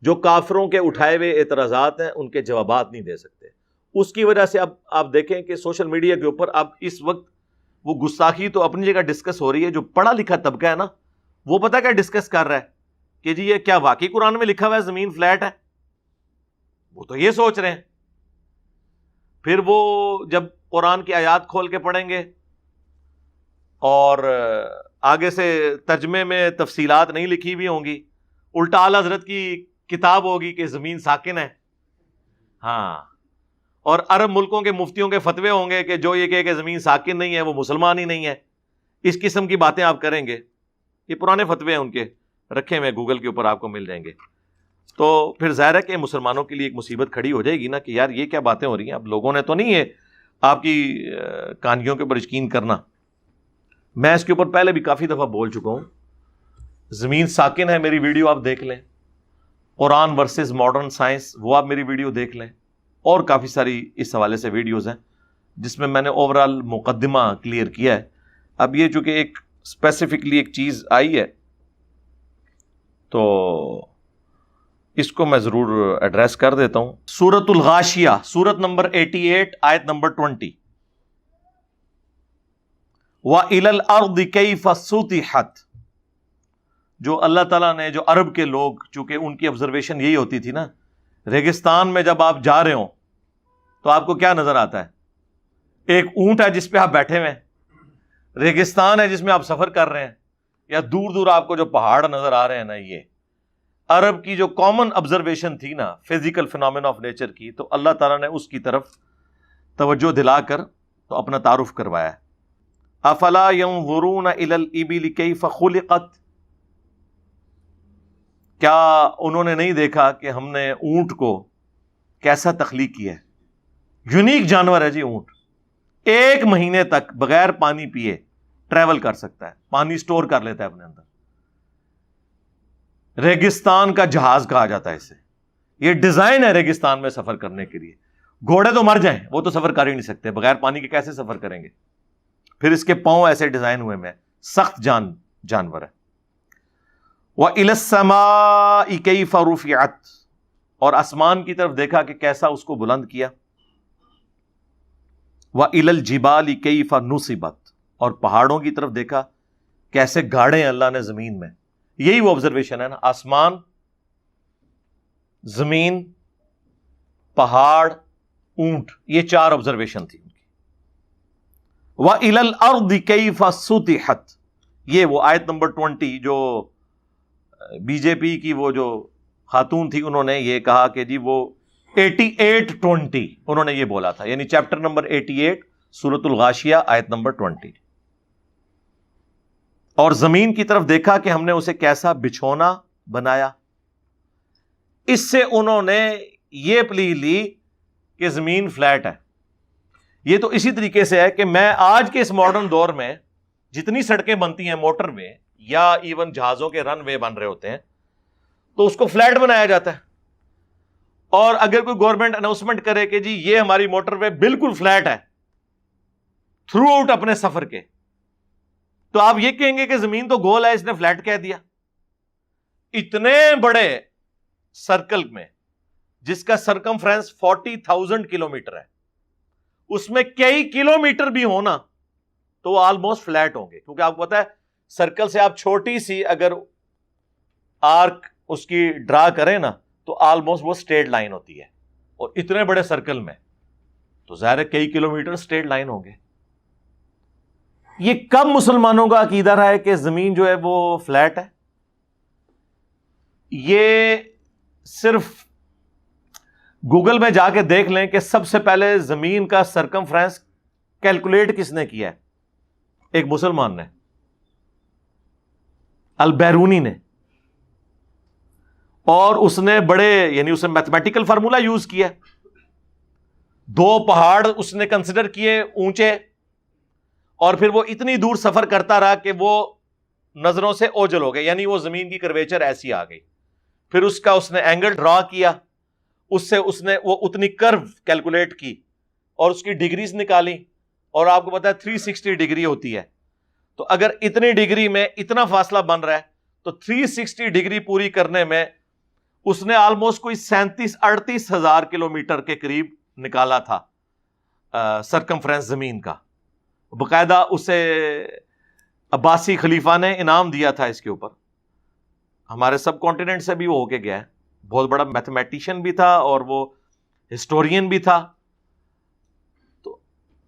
Speaker 1: جو کافروں کے اٹھائے ہوئے اعتراضات ہیں ان کے جوابات نہیں دے سکتے. اس کی وجہ سے اب آپ دیکھیں کہ سوشل میڈیا کے اوپر اب اس وقت وہ گستاخی تو اپنی جگہ ڈسکس ہو رہی ہے. جو پڑھا لکھا طبقہ ہے نا، وہ پتہ کیا ڈسکس کر رہا ہے کہ جی یہ کیا واقعی قرآن میں لکھا ہوا ہے زمین فلیٹ ہے؟ وہ تو یہ سوچ رہے ہیں. پھر وہ جب قرآن کی آیات کھول کے پڑھیں گے اور آگے سے ترجمے میں تفصیلات نہیں لکھی ہوئی ہوں گی، الٹا اعلیٰ حضرت کی کتاب ہوگی کہ زمین ساکن ہے. ہاں، اور عرب ملکوں کے مفتیوں کے فتوے ہوں گے کہ جو یہ کہے کہ زمین ساکن نہیں ہے وہ مسلمان ہی نہیں ہے. اس قسم کی باتیں آپ کریں گے. یہ پرانے فتوے ہیں ان کے، رکھے ہوئے گوگل کے اوپر آپ کو مل جائیں گے. تو پھر ظاہر ہے کہ مسلمانوں کے لیے ایک مصیبت کھڑی ہو جائے گی نا کہ یار یہ کیا باتیں ہو رہی ہیں. اب لوگوں نے تو نہیں ہے آپ کی کہانیوں کے اوپر یقین کرنا. میں اس کے اوپر پہلے بھی کافی دفعہ بول چکا ہوں. زمین ساکن ہے میری ویڈیو آپ دیکھ لیں، قرآن ورسز ماڈرن سائنس وہ آپ میری ویڈیو دیکھ لیں، اور کافی ساری اس حوالے سے ویڈیوز ہیں جس میں نے اوورال مقدمہ کلیئر کیا ہے. اب یہ چونکہ ایک اسپیسیفکلی ایک چیز آئی ہے تو اس کو میں ضرور ایڈریس کر دیتا ہوں. سورۃ الغاشیہ، سورت نمبر 88 آیت نمبر 20. وَإِلَى الْأَرْضِ كَيْفَ سُطِحَتْ. جو اللہ تعالیٰ نے، جو عرب کے لوگ، چونکہ ان کی آبزرویشن یہی ہوتی تھی نا، ریگستان میں جب آپ جا رہے ہوں تو آپ کو کیا نظر آتا ہے؟ ایک اونٹ ہے جس پہ آپ بیٹھے ہوئے ہیں، ریگستان ہے جس میں آپ سفر کر رہے ہیں، یا دور دور آپ کو جو پہاڑ نظر آ رہے ہیں نا. یہ عرب کی جو کامن آبزرویشن تھی نا فزیکل فینومینا آف نیچر کی، تو اللہ تعالیٰ نے اس کی طرف توجہ دلا کر تو اپنا تعارف کروایا. افلا ينظرون الى الابل كيف خلقت. کیا انہوں نے نہیں دیکھا کہ ہم نے اونٹ کو کیسا تخلیق کیا ہے؟ یونیک جانور ہے جی اونٹ. 1 مہینے تک بغیر پانی پیے ٹریول کر سکتا ہے، پانی سٹور کر لیتا ہے اپنے اندر. ریگستان کا جہاز کہا جاتا ہے اسے. یہ ڈیزائن ہے ریگستان میں سفر کرنے کے لیے. گھوڑے تو مر جائیں، وہ تو سفر کر ہی نہیں سکتے، بغیر پانی کے کیسے سفر کریں گے؟ پھر اس کے پاؤں ایسے ڈیزائن ہوئے میں، سخت جانور ہے. وَإِلَى السَّمَاءِ كَيْفَ رُفِعَتْ، اور آسمان کی طرف دیکھا کہ کیسا اس کو بلند کیا. وَإِلَى الْجِبَالِ كَيْفَ نُصِبَتْ، اور پہاڑوں کی طرف دیکھا کیسے گاڑے ہیں اللہ نے زمین میں. یہی وہ آبزرویشن ہے نا، آسمان، زمین، پہاڑ، اونٹ، یہ 4 آبزرویشن تھی ان کی. وَإِلَى الْأَرْضِ كَيْفَ سُطِحَتْ، یہ وہ آیت نمبر 20 جو بی جے پی کی وہ جو خاتون تھی، انہوں نے یہ کہا کہ جی وہ 88-20 انہوں نے یہ بولا تھا، یعنی چیپٹر نمبر 88 سورۃ الغاشیہ آیت نمبر 20. اور زمین کی طرف دیکھا کہ ہم نے اسے کیسا بچھونا بنایا. اس سے انہوں نے یہ پلی لی کہ زمین فلیٹ ہے. یہ تو اسی طریقے سے ہے کہ میں آج کے اس ماڈرن دور میں جتنی سڑکیں بنتی ہیں، موٹر وے یا ایون جہازوں کے رن وے بن رہے ہوتے ہیں، تو اس کو فلیٹ بنایا جاتا ہے. اور اگر کوئی گورنمنٹ اناؤنسمنٹ کرے کہ جی یہ ہماری موٹر وے بالکل فلیٹ ہے تھرو آؤٹ اپنے سفر کے، تو آپ یہ کہیں گے کہ زمین تو گول ہے، اس نے فلیٹ کہہ دیا. اتنے بڑے سرکل میں جس کا سرکمفرنس 40,000 کلومیٹر ہے، اس میں کئی کلومیٹر بھی ہونا تو وہ آلموسٹ فلیٹ ہوں گے، کیونکہ آپ کو پتا ہے سرکل سے آپ چھوٹی سی اگر آرک اس کی ڈرا کریں نا تو آلموسٹ وہ اسٹریٹ لائن ہوتی ہے، اور اتنے بڑے سرکل میں تو ظاہر ہے کئی کلومیٹر اسٹریٹ لائن ہوں گے. یہ کب مسلمانوں کا عقیدہ رہا ہے کہ زمین جو ہے وہ فلیٹ ہے؟ یہ صرف گوگل میں جا کے دیکھ لیں کہ سب سے پہلے زمین کا سرکمفرنس کیلکولیٹ کس نے کیا ہے؟ ایک مسلمان نے، البیرونی نے. اور اس نے بڑے یعنی اس نے میتھمیٹیکل فارمولا یوز کیا. 2 پہاڑ اس نے کنسیڈر کیے اونچے، اور پھر وہ اتنی دور سفر کرتا رہا کہ وہ نظروں سے اوجل ہو گئے، یعنی وہ زمین کی کرویچر ایسی آ گئی. پھر اس کا اس نے اینگل ڈرا کیا، اس سے اس نے وہ اتنی کرو کیلکولیٹ کی اور اس کی ڈگریز نکالی، اور آپ کو پتا ہے 360 ڈگری ہوتی ہے. تو اگر اتنی ڈگری میں اتنا فاصلہ بن رہا ہے تو 360 ڈگری پوری کرنے میں اس نے آلموسٹ کوئی 37-38 ہزار کلومیٹر کے قریب نکالا تھا سرکمفرنس زمین کا. باقاعدہ اسے عباسی خلیفہ نے انعام دیا تھا اس کے اوپر. ہمارے سب کانٹیننٹ سے بھی وہ ہو کے گیا ہے. بہت بڑا میتھمیٹیشین بھی تھا اور وہ ہسٹورین بھی تھا. تو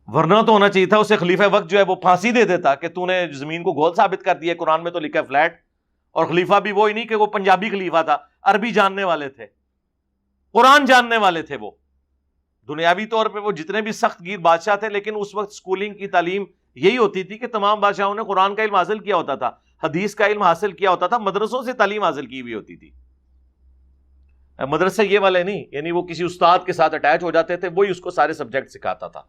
Speaker 1: ورنہ تو ہونا چاہیے تھا اسے خلیفہ وقت جو ہے وہ پھانسی دے دیتا کہ تو نے زمین کو گول ثابت کر دیا، قرآن میں تو لکھا ہے فلیٹ. اور خلیفہ بھی وہی نہیں کہ وہ پنجابی خلیفہ تھا، عربی جاننے والے تھے، قرآن جاننے والے تھے. وہ دنیاوی طور پہ وہ جتنے بھی سخت گیر بادشاہ تھے، لیکن اس وقت سکولنگ کی تعلیم یہی ہوتی تھی کہ تمام بادشاہوں نے قرآن کا علم حاصل کیا ہوتا تھا، حدیث کا علم حاصل کیا ہوتا تھا، مدرسوں سے تعلیم حاصل کی ہوئی ہوتی تھی. مدرسے یہ والے نہیں، یعنی وہ کسی استاد کے ساتھ اٹیچ ہو جاتے تھے، وہی اس کو سارے سبجیکٹ سکھاتا تھا.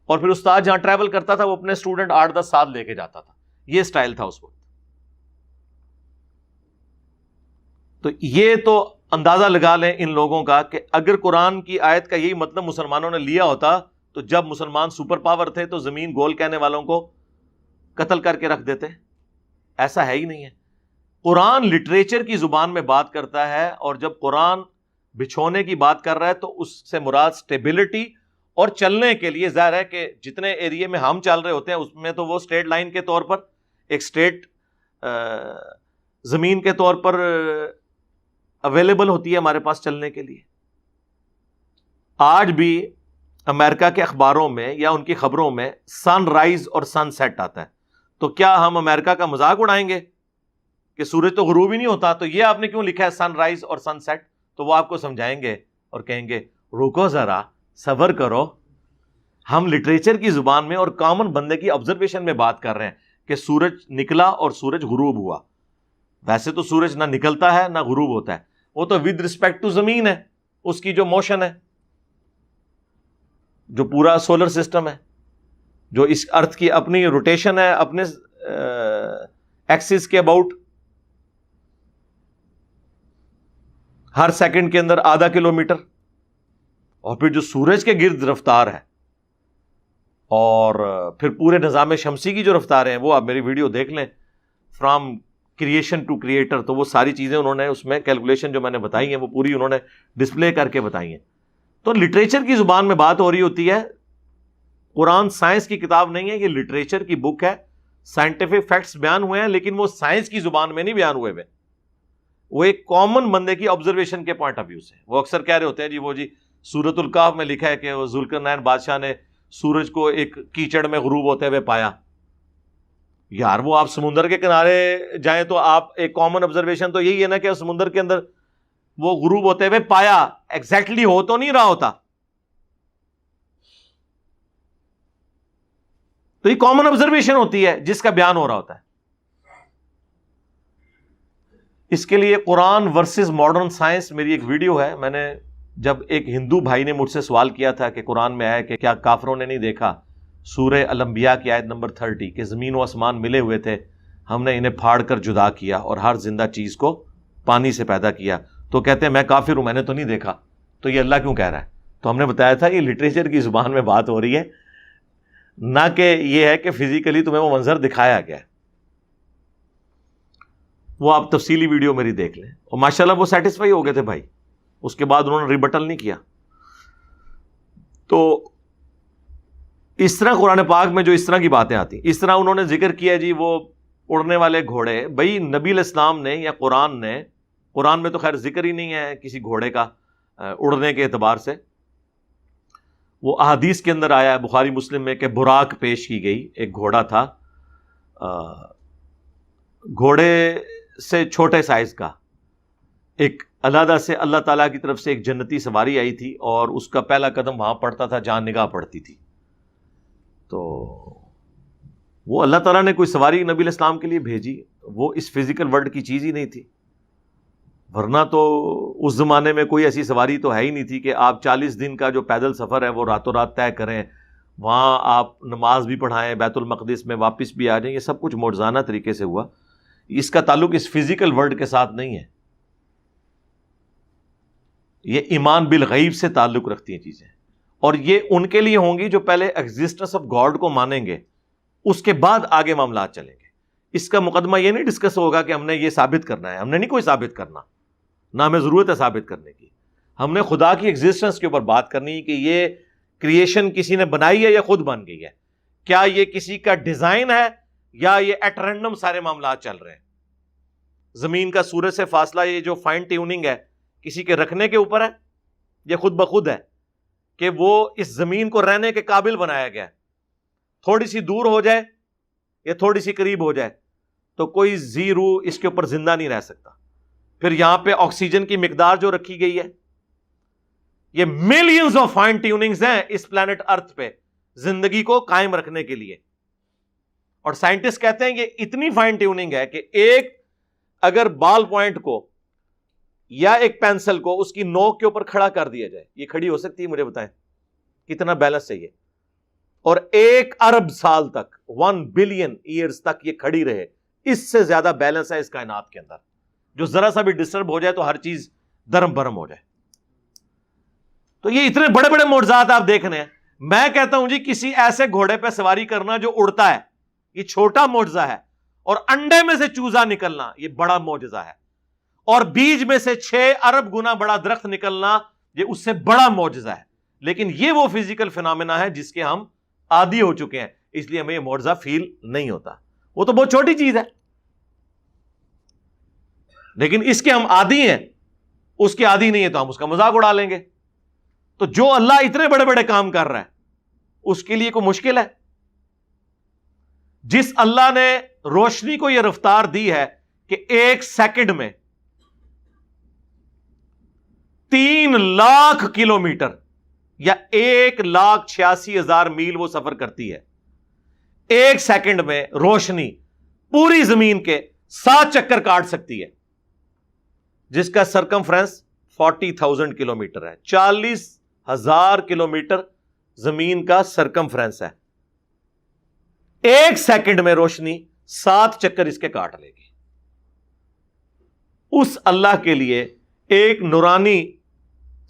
Speaker 1: اور پھر استاد جہاں ٹریول کرتا تھا وہ اپنے اسٹوڈنٹ 8-10 سال لے کے جاتا تھا. یہ سٹائل تھا اس وقت. تو یہ تو اندازہ لگا لیں ان لوگوں کا کہ اگر قرآن کی آیت کا یہی مطلب مسلمانوں نے لیا ہوتا تو جب مسلمان سپر پاور تھے تو زمین گول کہنے والوں کو قتل کر کے رکھ دیتے. ایسا ہے ہی نہیں ہے. قرآن لٹریچر کی زبان میں بات کرتا ہے، اور جب قرآن بچھونے کی بات کر رہا ہے تو اس سے مراد سٹیبلٹی اور چلنے کے لیے. ظاہر ہے کہ جتنے ایریے میں ہم چل رہے ہوتے ہیں اس میں تو وہ اسٹریٹ لائن کے طور پر ایک اسٹریٹ زمین کے طور پر اویلیبل ہوتی ہے ہمارے پاس چلنے کے لیے. آج بھی امریکہ کے اخباروں میں یا ان کی خبروں میں سن رائز اور سن سیٹ آتا ہے. تو کیا ہم امریکہ کا مذاق اڑائیں گے کہ سورج تو غروب ہی نہیں ہوتا، تو یہ آپ نے کیوں لکھا ہے سن رائز اور سن سیٹ؟ تو وہ آپ کو سمجھائیں گے اور کہیں گے رکو ذرا، صبر کرو. ہم لٹریچر کی زبان میں اور کامن بندے کی آبزرویشن میں بات کر رہے ہیں کہ سورج نکلا اور سورج غروب ہوا. ویسے تو سورج نہ نکلتا ہے نہ غروب ہوتا ہے، وہ تو ود رسپیکٹ ٹو زمین ہے، اس کی جو موشن ہے، جو پورا سولر سسٹم ہے، جو اس ارتھ کی اپنی روٹیشن ہے اپنے ایکسس کے اباؤٹ ہر سیکنڈ کے اندر آدھا کلومیٹر. اور پھر جو سورج کے گرد رفتار ہے اور پھر پورے نظام شمسی کی جو رفتاریں ہیں وہ آپ میری ویڈیو دیکھ لیں فرام کریشن ٹو کریٹر، تو وہ ساری چیزیں انہوں نے اس میں کیلکولیشن جو میں نے بتائی ہیں وہ پوری انہوں نے ڈسپلے کر کے بتائی ہیں. تو لٹریچر کی زبان میں بات ہو رہی ہوتی ہے. قرآن سائنس کی کتاب نہیں ہے، یہ لٹریچر کی بک ہے. سائنٹیفک فیکٹس بیان ہوئے ہیں لیکن وہ سائنس کی زبان میں نہیں بیان ہوئے، وہ ایک کامن بندے کی آبزرویشن کے پوائنٹ آف ویو سے. وہ اکثر کہہ رہے ہوتے ہیں جی سورۃ الکہف میں لکھا ہے کہ وہ ذوالقرنین بادشاہ نے سورج کو ایک کیچڑ میں غروب ہوتے ہوئے پایا. یار وہ آپ سمندر کے کنارے جائیں تو آپ ایک کامن آبزرویشن تو یہی ہے نا کہ سمندر کے اندر وہ غروب ہوتے ہوئے پایا، ایگزیکٹلی ہو تو نہیں رہا ہوتا. تو یہ کامن آبزرویشن ہوتی ہے جس کا بیان ہو رہا ہوتا ہے. اس کے لیے قرآن ورسز ماڈرن سائنس میری ایک ویڈیو ہے. میں نے جب ایک ہندو بھائی نے مجھ سے سوال کیا تھا کہ قرآن میں آیا کہ کیا کافروں نے نہیں دیکھا سورہ الانبیاء کی آیت نمبر 30 کہ زمین و آسمان ملے ہوئے تھے، ہم نے انہیں پھاڑ کر جدا کیا اور ہر زندہ چیز کو پانی سے پیدا کیا. تو کہتے ہیں میں کافر ہوں، میں نے تو نہیں دیکھا، تو یہ اللہ کیوں کہہ رہا ہے؟ تو ہم نے بتایا تھا یہ لٹریچر کی زبان میں بات ہو رہی ہے، نہ کہ یہ ہے کہ فزیکلی تمہیں وہ منظر دکھایا گیا. وہ آپ تفصیلی ویڈیو میری دیکھ لیں. اور ماشاءاللہ وہ سیٹسفائی ہو گئے تھے بھائی، اس کے بعد انہوں نے ریبٹل نہیں کیا. تو اس طرح قرآن پاک میں جو اس طرح کی باتیں آتی، اس طرح انہوں نے ذکر کیا جی وہ اڑنے والے گھوڑے. بھائی نبی علیہ السلام نے یا قرآن میں تو خیر ذکر ہی نہیں ہے کسی گھوڑے کا اڑنے کے اعتبار سے. وہ احادیث کے اندر آیا ہے بخاری مسلم میں کہ براق پیش کی گئی، ایک گھوڑا تھا، گھوڑے سے چھوٹے سائز کا، ایک علیحدہ سے اللہ تعالیٰ کی طرف سے ایک جنتی سواری آئی تھی اور اس کا پہلا قدم وہاں پڑتا تھا جہاں نگاہ پڑتی تھی. تو وہ اللہ تعالیٰ نے کوئی سواری نبی علیہ السلام کے لیے بھیجی، وہ اس فزیکل ورلڈ کی چیز ہی نہیں تھی. ورنہ تو اس زمانے میں کوئی ایسی سواری تو ہے ہی نہیں تھی کہ آپ 40 دن کا جو پیدل سفر ہے وہ راتوں رات طے کریں، وہاں آپ نماز بھی پڑھائیں، بیت المقدس میں واپس بھی آ جائیں. یہ سب کچھ معجزانہ طریقے سے ہوا. اس کا تعلق اس فزیکل ورلڈ کے ساتھ نہیں ہے. یہ ایمان بالغیب سے تعلق رکھتی ہیں چیزیں، اور یہ ان کے لیے ہوں گی جو پہلے ایگزسٹنس آف گاڈ کو مانیں گے، اس کے بعد آگے معاملات چلیں گے. اس کا مقدمہ یہ نہیں ڈسکس ہوگا کہ ہم نے یہ ثابت کرنا ہے. ہم نے نہیں کوئی ثابت کرنا، نہ ہمیں ضرورت ہے ثابت کرنے کی. ہم نے خدا کی ایگزسٹنس کے اوپر بات کرنی کہ یہ کریشن کسی نے بنائی ہے یا خود بن گئی ہے، کیا یہ کسی کا ڈیزائن ہے یا یہ ایٹ رینڈم سارے معاملات چل رہے ہیں. زمین کا سورج سے فاصلہ، یہ جو فائن ٹیوننگ ہے کسی کے رکھنے کے اوپر ہے، یہ خود بخود ہے کہ وہ اس زمین کو رہنے کے قابل بنایا گیا. تھوڑی سی دور ہو جائے یا تھوڑی سی قریب ہو جائے تو کوئی زی روح اس کے اوپر زندہ نہیں رہ سکتا. پھر یہاں پہ آکسیجن کی مقدار جو رکھی گئی ہے، یہ ملینز آف فائن ٹیوننگز ہیں اس پلانٹ ارتھ پہ زندگی کو قائم رکھنے کے لیے. اور سائنٹسٹ کہتے ہیں کہ اتنی فائن ٹیوننگ ہے کہ ایک اگر بال پوائنٹ کو یا ایک پینسل کو اس کی نوک کے اوپر کھڑا کر دیا جائے، یہ کھڑی ہو سکتی ہے؟ مجھے بتائیں کتنا بیلنس چاہیے. اور 1 ارب سال تک 1 بلین ایئرز تک یہ کھڑی رہے، اس سے زیادہ بیلنس ہے اس کائنات کے اندر. جو ذرا سا بھی ڈسٹرب ہو جائے تو ہر چیز درم برم ہو جائے. تو یہ اتنے بڑے بڑے معجزات آپ دیکھ رہے ہیں. میں کہتا ہوں جی کسی ایسے گھوڑے پہ سواری کرنا جو اڑتا ہے، یہ چھوٹا معجزہ ہے. اور انڈے میں سے چوزا نکلنا یہ بڑا معجزہ ہے. اور بیج میں سے 6 ارب گنا بڑا درخت نکلنا یہ اس سے بڑا معجزہ ہے. لیکن یہ وہ فزیکل فینامنا ہے جس کے ہم عادی ہو چکے ہیں، اس لیے ہمیں یہ معجزہ فیل نہیں ہوتا. وہ تو بہت چھوٹی چیز ہے لیکن اس کے ہم عادی ہیں، اس کے عادی نہیں ہے تو ہم اس کا مذاق اڑا لیں گے. تو جو اللہ اتنے بڑے بڑے کام کر رہا ہے اس کے لیے کوئی مشکل ہے؟ جس اللہ نے روشنی کو یہ رفتار دی ہے کہ 1 سیکنڈ میں 3 لاکھ کلومیٹر یا 1,86,000 میل وہ سفر کرتی ہے. 1 سیکنڈ میں روشنی پوری زمین کے 7 چکر کاٹ سکتی ہے، جس کا سرکمفرنس 40,000 کلومیٹر ہے. 40,000 کلومیٹر زمین کا سرکمفرنس ہے. 1 سیکنڈ میں روشنی 7 چکر اس کے کاٹ لے گی. اس اللہ کے لیے ایک نورانی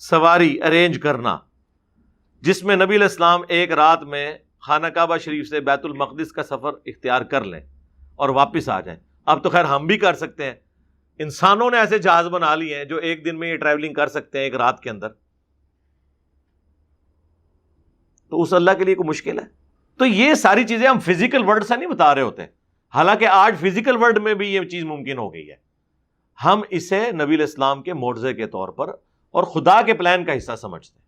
Speaker 1: سواری ارینج کرنا جس میں نبی علیہ السلام ایک رات میں خانہ کعبہ شریف سے بیت المقدس کا سفر اختیار کر لیں اور واپس آ جائیں، اب تو خیر ہم بھی کر سکتے ہیں، انسانوں نے ایسے جہاز بنا لیے ہیں جو ایک دن میں یہ ٹریولنگ کر سکتے ہیں ایک رات کے اندر، تو اس اللہ کے لیے کوئی مشکل ہے؟ تو یہ ساری چیزیں ہم فزیکل ورلڈ سے نہیں بتا رہے ہوتے، حالانکہ آج فزیکل ورلڈ میں بھی یہ چیز ممکن ہو گئی ہے، ہم اسے نبی علیہ السلام کے معجزے کے طور پر اور خدا کے پلان کا حصہ سمجھتے ہیں۔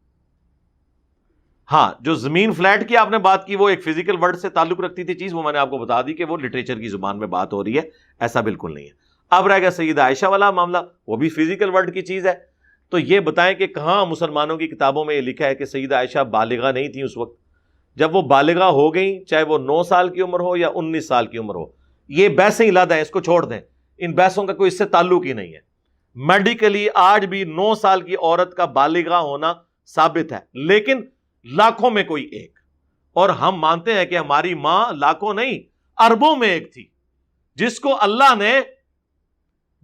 Speaker 1: ہاں، جو زمین فلیٹ کی آپ نے بات کی وہ ایک فزیکل ورلڈ سے تعلق رکھتی تھی چیز، وہ میں نے آپ کو بتا دی کہ وہ لٹریچر کی زبان میں بات ہو رہی ہے، ایسا بالکل نہیں ہے۔ اب رہ گیا سیدہ عائشہ والا معاملہ، وہ بھی فزیکل ورلڈ کی چیز ہے، تو یہ بتائیں کہ کہاں مسلمانوں کی کتابوں میں یہ لکھا ہے کہ سیدہ عائشہ بالغہ نہیں تھی اس وقت؟ جب وہ بالغہ ہو گئیں، چاہے وہ 9 سال کی عمر ہو یا 19 سال کی عمر ہو، یہ بحثیں علیحدہ ہیں، اس کو چھوڑ دیں، ان بحثوں کا کوئی اس سے تعلق ہی نہیں ہے۔ میڈیکلی آج بھی 9 سال کی عورت کا بالغہ ہونا ثابت ہے، لیکن لاکھوں میں کوئی ایک، اور ہم مانتے ہیں کہ ہماری ماں لاکھوں نہیں اربوں میں ایک تھی، جس کو اللہ نے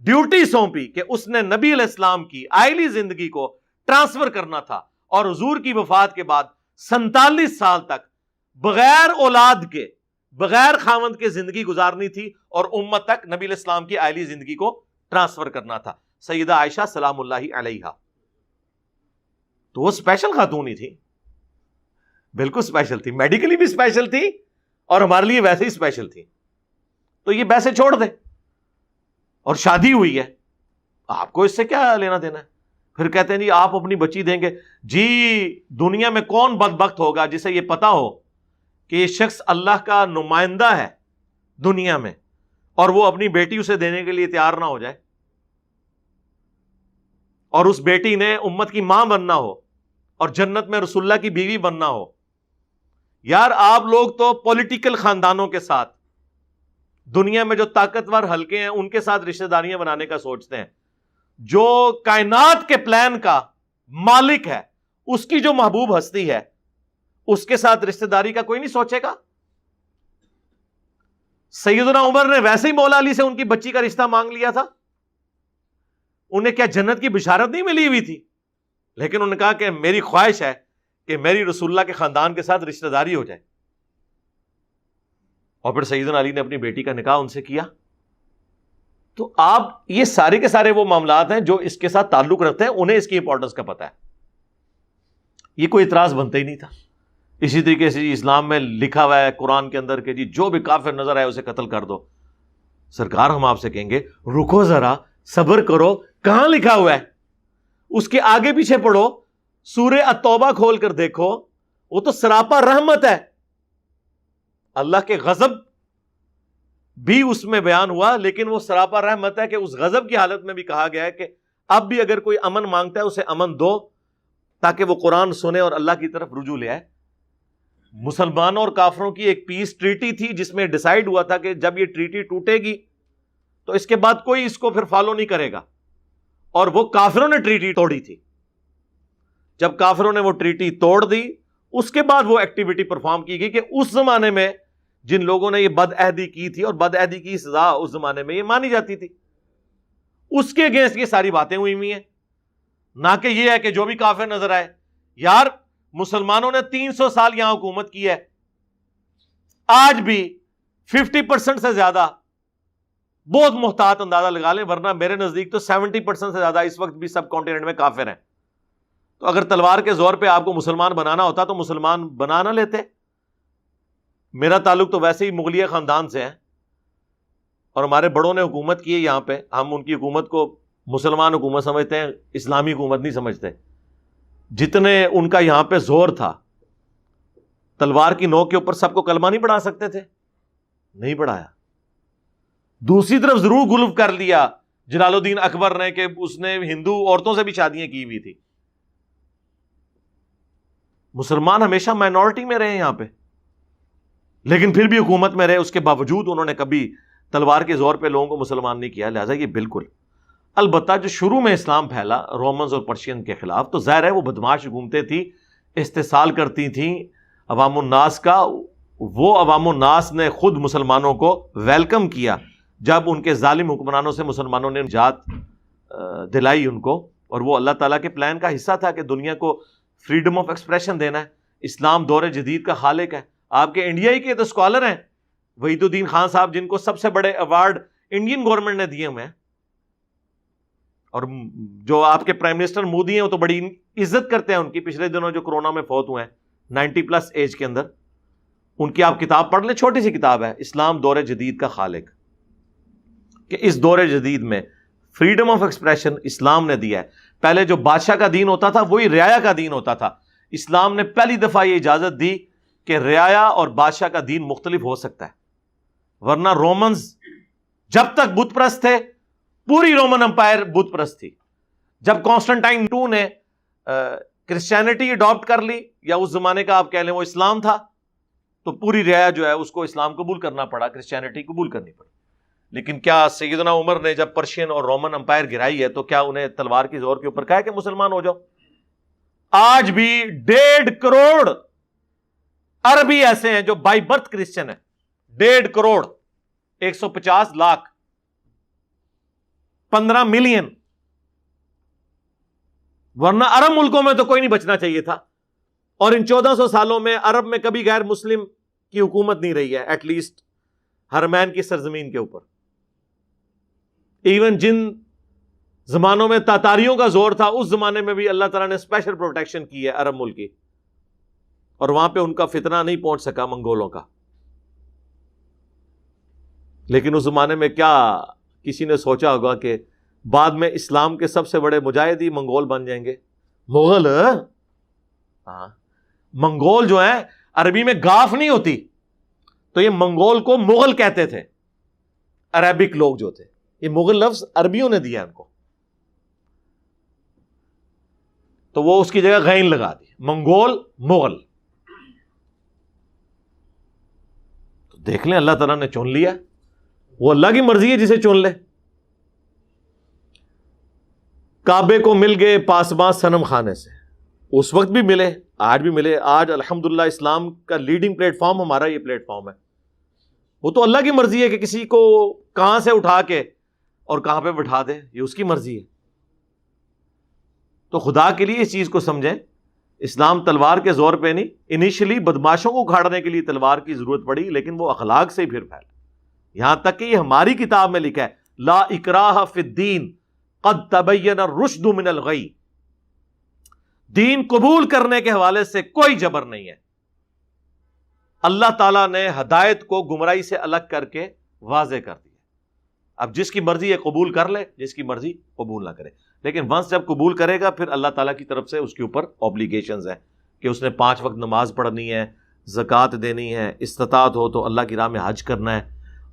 Speaker 1: ڈیوٹی سونپی کہ اس نے نبی علیہ السلام کی آئلی زندگی کو ٹرانسفر کرنا تھا، اور حضور کی وفات کے بعد 47 سال تک بغیر اولاد کے، بغیر خاوند کے زندگی گزارنی تھی، اور امت تک نبی علیہ السلام کی آئلی زندگی کو ٹرانسفر کرنا تھا۔ سیدہ عائشہ سلام اللہ علیہا، تو وہ اسپیشل خاتون ہی تھی، بالکل اسپیشل تھی، میڈیکلی بھی اسپیشل تھی اور ہمارے لیے ویسے ہی اسپیشل تھی۔ تو یہ ویسے چھوڑ دیں، اور شادی ہوئی ہے، آپ کو اس سے کیا لینا دینا ہے؟ پھر کہتے ہیں جی آپ اپنی بچی دیں گے، جی دنیا میں کون بدبخت ہوگا جسے یہ پتا ہو کہ یہ شخص اللہ کا نمائندہ ہے دنیا میں، اور وہ اپنی بیٹی اسے دینے کے لیے تیار نہ ہو جائے، اور اس بیٹی نے امت کی ماں بننا ہو اور جنت میں رسول اللہ کی بیوی بننا ہو۔ یار آپ لوگ تو پولیٹیکل خاندانوں کے ساتھ، دنیا میں جو طاقتور حلقے ہیں ان کے ساتھ رشتہ داریاں بنانے کا سوچتے ہیں، جو کائنات کے پلان کا مالک ہے، اس کی جو محبوب ہستی ہے، اس کے ساتھ رشتہ داری کا کوئی نہیں سوچے گا۔ سیدنا عمر نے ویسے ہی مولا علی سے ان کی بچی کا رشتہ مانگ لیا تھا، انہیں کیا جنت کی بشارت نہیں ملی ہوئی تھی؟ لیکن انہوں نے کہا کہ میری خواہش ہے کہ میری رسول اللہ کے خاندان کے ساتھ رشتہ داری ہو جائے، اور پھر سیدنا علی نے اپنی بیٹی کا نکاح ان سے کیا۔ تو آپ یہ سارے کے سارے وہ معاملات ہیں جو اس کے ساتھ تعلق رکھتے ہیں، انہیں اس کی امپورٹنس کا پتہ ہے، یہ کوئی اعتراض بنتا ہی نہیں تھا۔ اسی طریقے سے اسلام میں لکھا ہوا ہے قرآن کے اندر کہ جی جو بھی کافر نظر آئے اسے قتل کر دو۔ سرکار ہم آپ سے کہیں گے رکو ذرا، صبر کرو، کہاں لکھا ہوا ہے؟ اس کے آگے پیچھے پڑھو، سورہ التوبہ کھول کر دیکھو، وہ تو سراپا رحمت ہے، اللہ کے غضب بھی اس میں بیان ہوا، لیکن وہ سراپا رحمت ہے کہ اس غضب کی حالت میں بھی کہا گیا ہے کہ اب بھی اگر کوئی امن مانگتا ہے اسے امن دو، تاکہ وہ قرآن سنے اور اللہ کی طرف رجوع لے آئے۔ مسلمانوں اور کافروں کی ایک پیس ٹریٹی تھی جس میں ڈیسائیڈ ہوا تھا کہ جب یہ ٹریٹی ٹوٹے گی تو اس کے بعد کوئی اس کو پھر فالو نہیں کرے گا، اور وہ کافروں نے ٹریٹی توڑی تھی۔ جب کافروں نے وہ ٹریٹی توڑ دی، اس کے بعد وہ ایکٹیویٹی پرفارم کی گئی کہ اس زمانے میں جن لوگوں نے یہ بد عہدی کی تھی، اور بد عہدی کی سزا اس زمانے میں یہ مانی جاتی تھی، اس کے اگینسٹ یہ ساری باتیں ہوئی ہوئی ہیں، نہ کہ یہ ہے کہ جو بھی کافر نظر آئے۔ یار مسلمانوں نے 300 سال یہاں حکومت کی ہے، آج بھی 50% سے زیادہ، بہت محتاط اندازہ لگا لیں، ورنہ میرے نزدیک تو 70% سے زیادہ اس وقت بھی سب کانٹیننٹ میں کافر ہیں۔ تو اگر تلوار کے زور پہ آپ کو مسلمان بنانا ہوتا تو مسلمان بنا نہ لیتے۔ میرا تعلق تو ویسے ہی مغلیہ خاندان سے ہے، اور ہمارے بڑوں نے حکومت کی ہے یہاں پہ، ہم ان کی حکومت کو مسلمان حکومت سمجھتے ہیں، اسلامی حکومت نہیں سمجھتے۔ جتنے ان کا یہاں پہ زور تھا، تلوار کی نوک کے اوپر سب کو کلمہ نہیں پڑھا سکتے تھے، نہیں پڑھایا۔ دوسری طرف ضرور غلو کر لیا جلال الدین اکبر نے کہ اس نے ہندو عورتوں سے بھی شادیاں کی ہوئی تھی۔ مسلمان ہمیشہ مائنورٹی میں رہے یہاں پہ، لیکن پھر بھی حکومت میں رہے، اس کے باوجود انہوں نے کبھی تلوار کے زور پہ لوگوں کو مسلمان نہیں کیا۔ لہٰذا یہ بالکل، البتہ جو شروع میں اسلام پھیلا رومنز اور پرشین کے خلاف، تو ظاہر ہے وہ بدماش حکومتیں تھیں، استحصال کرتی تھیں عوام الناس کا۔ وہ عوام الناس نے خود مسلمانوں کو ویلکم کیا جب ان کے ظالم حکمرانوں سے مسلمانوں نے نجات دلائی ان کو، اور وہ اللہ تعالیٰ کے پلان کا حصہ تھا کہ دنیا کو فریڈم آف ایکسپریشن دینا ہے۔ اسلام دور جدید کا خالق ہے۔ آپ کے انڈیا ہی کے تو اسکالر ہیں وحید الدین خان صاحب، جن کو سب سے بڑے ایوارڈ انڈین گورنمنٹ نے دیے ہوئے ہیں. اور جو آپ کے پرائم منسٹر مودی ہیں وہ تو بڑی عزت کرتے ہیں ان کی. پچھلے دنوں جو کورونا میں فوت ہوئے ہیں 90+ ایج کے اندر, ان کی آپ کتاب پڑھ لیں, چھوٹی سی کتاب ہے, اسلام دور جدید کا خالق, کہ اس دور جدید میں فریڈم آف ایکسپریشن اسلام نے دیا ہے. پہلے جو بادشاہ کا دین ہوتا تھا وہی رعایا کا دین ہوتا تھا. اسلام نے پہلی دفعہ یہ اجازت دی کہ رعایا اور بادشاہ کا دین مختلف ہو سکتا ہے, ورنہ رومنز جب تک بت پرست تھے پوری رومن امپائر بت پرست تھی. جب کانسٹنٹائن 2 نے کرسچینٹی اڈاپٹ کر لی, یا اس زمانے کا آپ کہہ لیں وہ اسلام تھا, تو پوری رعایا جو ہے اس کو اسلام قبول کرنا پڑا, کرسچینٹی قبول کرنی پڑی. لیکن کیا سیدنا عمر نے جب پرشین اور رومن امپائر گرائی ہے تو کیا انہیں تلوار کی زور کے اوپر کہا کہ مسلمان ہو جاؤ؟ آج بھی 1.5 کروڑ عربی ایسے ہیں جو بائی برتھ کرسچن ہیں. 1.5 کروڑ, 150 لاکھ, 15 ملین. ورنہ عرب ملکوں میں تو کوئی نہیں بچنا چاہیے تھا. اور ان 1400 سالوں میں عرب میں کبھی غیر مسلم کی حکومت نہیں رہی ہے, ایٹ لیسٹ حرمین کی سرزمین کے اوپر. ایون جن زمانوں میں تاتاریوں کا زور تھا اس زمانے میں بھی اللہ تعالیٰ نے اسپیشل پروٹیکشن کی ہے عرب ملک کی, اور وہاں پہ ان کا فتنہ نہیں پہنچ سکا منگولوں کا. لیکن اس زمانے میں کیا کسی نے سوچا ہوگا کہ بعد میں اسلام کے سب سے بڑے مجاہد ہی منگول بن جائیں گے؟ مغل, ہاں, منگول جو ہیں عربی میں گاف نہیں ہوتی, تو یہ منگول کو مغل کہتے تھے عربک لوگ جو تھے. یہ مغل لفظ عربیوں نے دیا ان کو, تو وہ اس کی جگہ غین لگا دی, منگول مغل. تو دیکھ لیں اللہ تعالیٰ نے چن لیا, وہ اللہ کی مرضی ہے جسے چن لے. کعبے کو مل گئے پاسباں صنم خانے سے, اس وقت بھی ملے, آج بھی ملے. آج الحمدللہ اسلام کا لیڈنگ پلیٹ فارم ہمارا یہ پلیٹ فارم ہے. وہ تو اللہ کی مرضی ہے کہ کسی کو کہاں سے اٹھا کے اور کہاں پہ بٹھا دے, یہ اس کی مرضی ہے. تو خدا کے لیے اس چیز کو سمجھیں, اسلام تلوار کے زور پہ نہیں. انیشلی بدماشوں کو اکھاڑنے کے لیے تلوار کی ضرورت پڑی, لیکن وہ اخلاق سے ہی پھر پھیلا. یہاں تک کہ یہ ہماری کتاب میں لکھا ہے, لا اکراہ فی الدین قد تبین الرشد من الغی. دین قبول کرنے کے حوالے سے کوئی جبر نہیں ہے. اللہ تعالیٰ نے ہدایت کو گمراہی سے الگ کر کے واضح کر دیا. اب جس کی مرضی ہے قبول کر لے, جس کی مرضی قبول نہ کرے. لیکن ونس جب قبول کرے گا پھر اللہ تعالیٰ کی طرف سے اس کے اوپر اوبلیگیشنز ہیں کہ اس نے 5 وقت نماز پڑھنی ہے, زکوٰۃ دینی ہے, استطاعت ہو تو اللہ کی راہ میں حج کرنا ہے,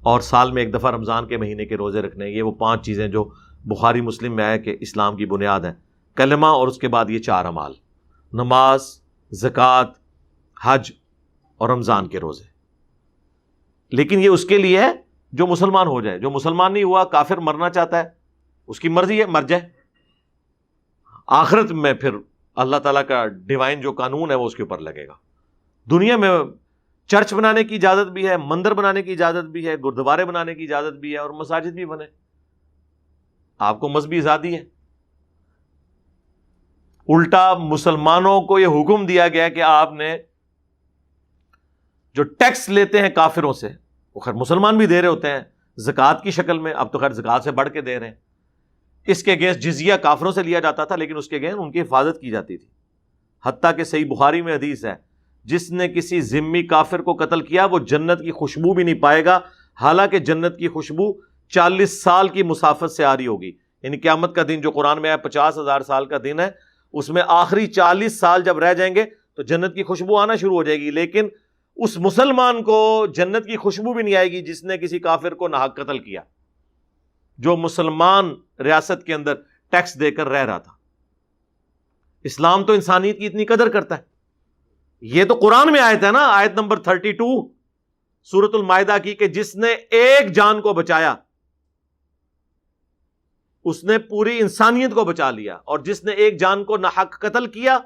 Speaker 1: اور سال میں 1 دفعہ رمضان کے مہینے کے روزے رکھنے ہیں. یہ وہ 5 چیزیں جو بخاری مسلم میں ہے کہ اسلام کی بنیاد ہے. کلمہ اور اس کے بعد یہ 4 اعمال, نماز, زکوٰۃ, حج اور رمضان کے روزے. لیکن یہ اس کے لیے ہے جو مسلمان ہو جائے. جو مسلمان نہیں ہوا, کافر مرنا چاہتا ہے, اس کی مرضی ہے, مر جائے. آخرت میں پھر اللہ تعالیٰ کا ڈیوائن جو قانون ہے وہ اس کے اوپر لگے گا. دنیا میں چرچ بنانے کی اجازت بھی ہے, مندر بنانے کی اجازت بھی ہے, گردوارے بنانے کی اجازت بھی ہے, اور مساجد بھی بنے. آپ کو مذہبی آزادی ہے. الٹا مسلمانوں کو یہ حکم دیا گیا کہ آپ نے جو ٹیکس لیتے ہیں کافروں سے, وہ خیر مسلمان بھی دے رہے ہوتے ہیں زکوٰۃ کی شکل میں, اب تو خیر زکوٰۃ سے بڑھ کے دے رہے ہیں. اس کے اگینسٹ جزیہ کافروں سے لیا جاتا تھا, لیکن اس کے اگینسٹ ان کی حفاظت کی جاتی تھی. حتیٰ کہ صحیح بخاری میں حدیث ہے, جس نے کسی ذمی کافر کو قتل کیا وہ جنت کی خوشبو بھی نہیں پائے گا, حالانکہ جنت کی خوشبو 40 سال کی مسافت سے آ رہی ہوگی. یعنی قیامت کا دن جو قرآن میں ہے 50,000 سال کا دن ہے, اس میں آخری 40 سال جب رہ جائیں گے تو جنت کی خوشبو آنا شروع ہو جائے گی. لیکن اس مسلمان کو جنت کی خوشبو بھی نہیں آئے گی جس نے کسی کافر کو ناحق قتل کیا, جو مسلمان ریاست کے اندر ٹیکس دے کر رہ رہا تھا. اسلام تو انسانیت کی اتنی قدر کرتا ہے. یہ تو قرآن میں آیت ہے نا, آیت نمبر 32 سورۃ المائدہ کی, کہ جس نے ایک جان کو بچایا اس نے پوری انسانیت کو بچا لیا, اور جس نے ایک جان کو ناحق قتل کیا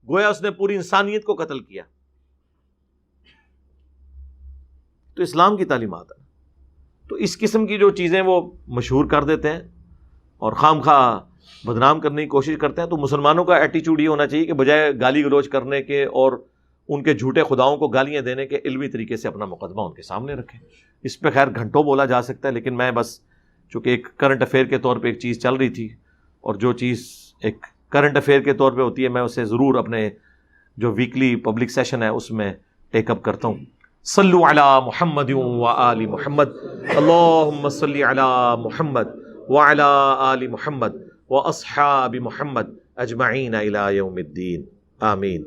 Speaker 1: گویا اس نے پوری انسانیت کو قتل کیا. تو اسلام کی تعلیمات ہے. تو اس قسم کی جو چیزیں وہ مشہور کر دیتے ہیں اور خام خواہ بدنام کرنے کی کوشش کرتے ہیں. تو مسلمانوں کا ایٹیچیوڈ یہ ہونا چاہیے کہ بجائے گالی گلوچ کرنے کے اور ان کے جھوٹے خداؤں کو گالیاں دینے کے علمی طریقے سے اپنا مقدمہ ان کے سامنے رکھیں. اس پہ خیر گھنٹوں بولا جا سکتا ہے، لیکن میں بس چونکہ ایک کرنٹ افیئر کے طور پہ ایک چیز چل رہی تھی، اور جو چیز ایک کرنٹ افیئر کے طور پہ ہوتی ہے میں اسے ضرور اپنے جو ویکلی پبلک سیشن ہے اس میں ٹیک اپ کرتا ہوں. صلو علی محمد و آل محمد، اللہم صلی علی محمد وعلی آل محمد و اصحاب محمد اجمعین الی یوم الدین، آمین.